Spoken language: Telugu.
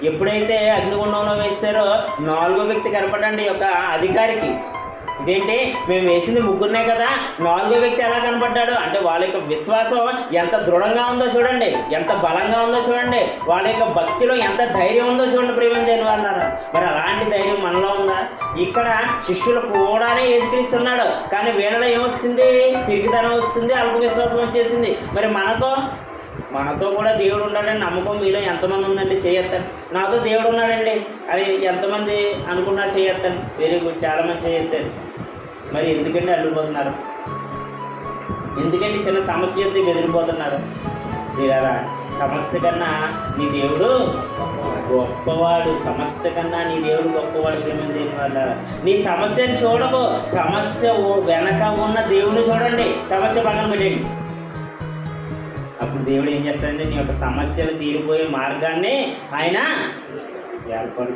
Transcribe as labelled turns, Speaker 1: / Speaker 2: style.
Speaker 1: ఎప్పుడైతే అగ్నిగుండంలో వేస్తారో 4వ వ్యక్తి కనపడండి ఒక అధికారికి. ఇదేంటి మేము వేసింది ముగ్గురునే కదా, 4వ వ్యక్తి ఎలా కనపడ్డాడు అంటే వాళ్ళ యొక్క విశ్వాసం ఎంత దృఢంగా ఉందో చూడండి, ఎంత బలంగా ఉందో చూడండి, వాళ్ళ యొక్క భక్తిలో ఎంత ధైర్యం ఉందో చూడండి ప్రేమ చేయని వాళ్ళారా. మరి అలాంటి ధైర్యం మనలో ఉందా? ఇక్కడ శిష్యులు కూడానే యేసుక్రీస్తున్నాడు, కానీ వీళ్ళలో ఏమొస్తుంది? పిరికితనం వస్తుంది, అల్ప విశ్వాసం వచ్చేసింది. మరి మనతో కూడా దేవుడు ఉన్నాడని నమ్మకం మీలో ఎంతమంది ఉందండి? చేయొద్దండి. నాతో దేవుడు ఉన్నాడండి అది ఎంతమంది అనుకున్నారు? చేయొద్దండి. వెరీ గుడ్, చాలామంది చేయొద్దండి. మరి ఎందుకండి అల్లుపోతున్నారు? ఎందుకండి చిన్న సమస్య వస్తే బెదిరిపోతున్నారు? లేదా సమస్య కన్నా నీ దేవుడు గొప్పవాడు, సమస్య కన్నా నీ దేవుడు గొప్పవాడు. ప్రేమ వల్ల నీ సమస్యను చూడకు, సమస్య వెనక ఉన్న దేవుడు చూడండి, సమస్య పక్కన పెట్టండి. అప్పుడు దేవుడు ఏం చేస్తాడంటే నీ యొక్క సమస్యలు తీరిపోయే మార్గాన్ని ఆయన ఏర్పాటు